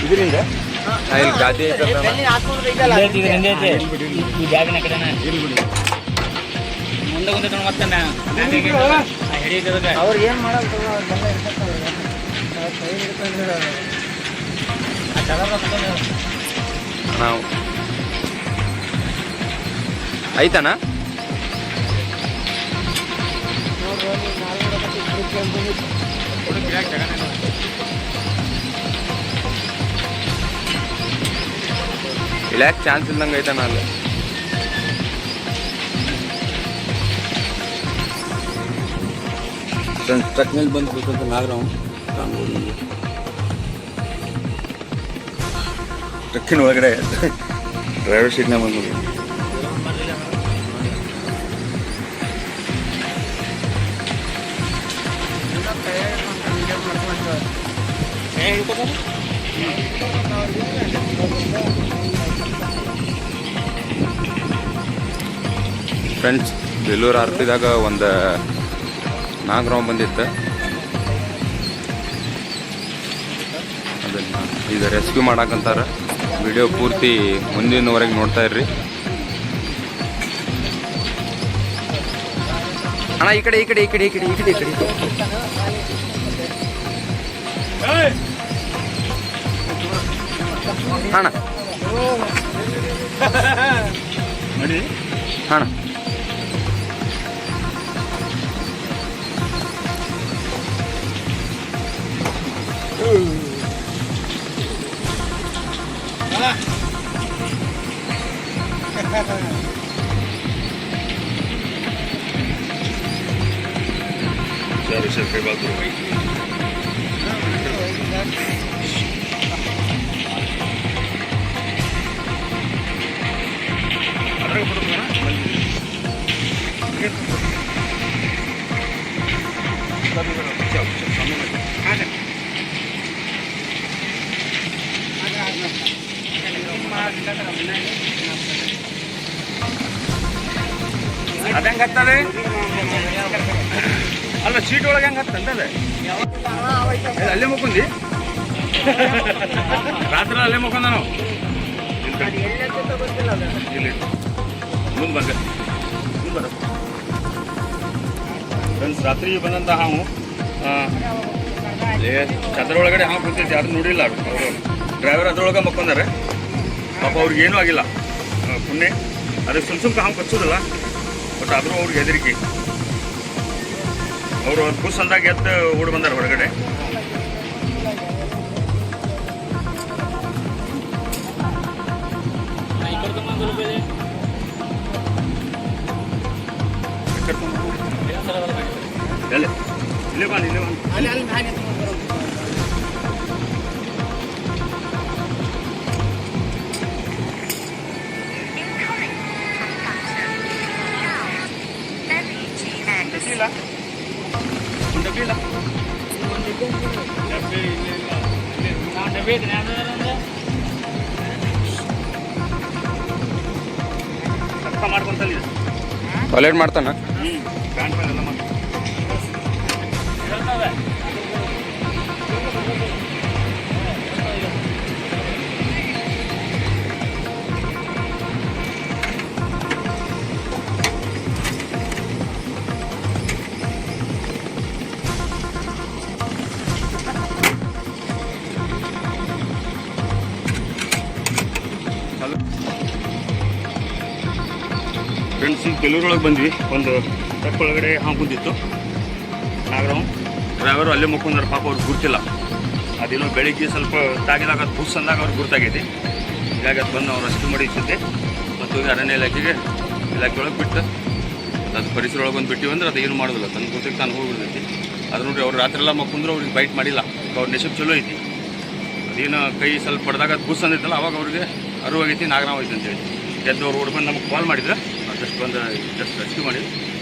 ಇದರಿಂದ ಇಲ್ಲಿ ಗಾದಿ ಬ್ಯಾಗಿನ ಕಡೆನ ಮುಂದೆ ಕುಂತ ಮತ್ತೆ ಅವ್ರು ಏನು ಮಾಡೋದು ನಾವು ಆಯ್ತಾನ ಇಲ್ಯಾಕೆ ಚಾನ್ಸ್ ಇಲ್ದಂಗೆ ಐತಾನ ಅಲ್ಲ ಟ್ರಕ್ ಮೇಲೆ ಬಂದು ಕೂತಂತ ನಾಗರಾವ್ ಟ್ರಕ್ಕಿನ ಒಳಗಡೆ ಡ್ರೈವರ್ ಸೀಟ್ನಾಗ ಬಂದು ಫ್ರೆಂಡ್ಸ್ ಬೇಲೂರು ಆರ್ಪಿದಾಗ ಒಂದು ನಾಗರಾವ್ ಬಂದಿತ್ತು ಅದನ್ನು ಈಗ ರೆಸ್ಕ್ಯೂ ಮಾಡಾಕಂತಾರ ವಿಡಿಯೋ ಪೂರ್ತಿ ಮುಂದಿನವರೆಗೆ ನೋಡ್ತಾ ಇರ್ರಿ ಅಣ್ಣ ಈ ಕಡೆ ಈ ಕಡೆ ಈ ಕಡೆ ಈ ಕಡೆ ಈ ಕಡೆ ಈ ಕಡೆ ಅಣ್ಣ ಅಣ್ಣ ಅದಂಗೆ ಹತ್ತದೆ ಅಲ್ಲ ಸೀಟ್ ಒಳಗೆ ಹಂಗೆ ಹತ್ತಂತದೆ ಅಲ್ಲೇ ಮುಕ್ಕೊಂಡಿ ರಾತ್ರಿ ಅಲ್ಲೇ ಮುಕ್ಕೊಂಡ ನಾವು ಇಲ್ಲಿ ಮುಂದೆ ಬಂದೆ ಮುಂದೆ ಬರ ಫ್ರೆಂಡ್ಸ್ ರಾತ್ರಿ ಬಂದಂತ ಹಾವು ಛತ್ರ ಒಳಗಡೆ ಹಾವು ಕುಂತೈತಿ ಯಾರು ನೋಡಿಲ್ಲ ಅವರು ಡ್ರೈವರ್ ಅದ್ರೊಳಗೆ ಮಕ್ಕೊಂಡಾರೆ ಪಾಪ ಅವ್ರಿಗೆ ಏನೂ ಆಗಿಲ್ಲ ಪುಣ್ಯ ಅದಕ್ಕೆ ಸುಮ್ಕ ಹಾವು ಕಚ್ಚೋದಿಲ್ಲ ಬಟ್ ಆದರೂ ಅವ್ರಿಗೆ ಹೆದರಿಕೆ ಅವರು ಬಸ್ ಅಂದಾಗ ಎದ್ದು ಓಡಿ ಬಂದಾರೆ ಹೊರಗಡೆ ಇಲ್ಲೇ ಬಾ ಇಲ್ಲೇ ಬಾ ಟಾಯ್ಲೆಟ್ ಮಾಡ್ತಾನ ಫ್ರೆಂಡ್ಸ್ ಈಗ ಕೆಲೂರೊಳಗೆ ಬಂದ್ವಿ ಒಂದು ಟ್ರಕ್ ಒಳಗಡೆ ಹಾವು ಬಂದಿತ್ತು ನಾಗರಾವ್ ಡ್ರೈವರು ಅಲ್ಲೇ ಮುಕ್ಕೊಂಡ್ರೆ ಪಾಪ ಅವ್ರಿಗೆ ಗುರ್ತಿಲ್ಲ ಅದೇನೋ ಬೆಳಿಗ್ಗೆ ಸ್ವಲ್ಪ ತಾಗಿದಾಗ ಅದು ಬುಸ್ ಅಂದಾಗ ಅವ್ರಿಗೆ ಗುರ್ತಾಗೈತಿ ಹೀಗಾಗಿ ಅದು ಬಂದು ಅವ್ರು ರೆಸ್ಕ್ಯೂ ಮಾಡಿ ಇಟ್ಟಿದ್ದೆ ಮತ್ತು ಹೋಗಿ ಅರಣ್ಯ ಇಲಾಖೆ ಒಳಗೆ ಬಿಟ್ಟು ಅದು ಪರಿಸರ ಒಳಗೆ ಬಂದು ಬಿಟ್ಟಿವಿ ಅಂದ್ರೆ ಅದು ಏನು ಮಾಡೋದಿಲ್ಲ ತನ್ನ ಗೊತ್ತಿಗೆ ತಾನು ಹೋಗ್ಬಿಡ್ತೈತಿ ಅದು ನೋಡ್ರಿ ಅವ್ರು ರಾತ್ರಿ ಎಲ್ಲ ಮಕ್ಕೊಂಡ್ರೆ ಅವ್ರಿಗೆ ಬೈಟ್ ಮಾಡಿಲ್ಲ ಅವ್ರ ನೆಶಪ್ ಚಲೋ ಐತಿ ಅದೇನು ಕೈ ಸ್ವಲ್ಪ ಪಡೆದಾಗ ಅದು ಬುಸ್ ಅಂದಿತ್ತಲ್ಲ ಅವಾಗ ಅವ್ರಿಗೆ ಅರಿವಾಗೈತಿ ನಾಗರಾವ್ ಐತಿ ಅಂತೇಳಿ ಎದ್ದು ಅವ್ರು ಓಡ್ ಬಂದು ನಮಗೆ ಕಾಲ್ ಮಾಡಿದ್ರೆ ಜಸ್ಟ್ ಬಂದು ಜಸ್ಟ್ ರೆಸ್ಕ್ಯೂ ಮಾಡಿದ್ರು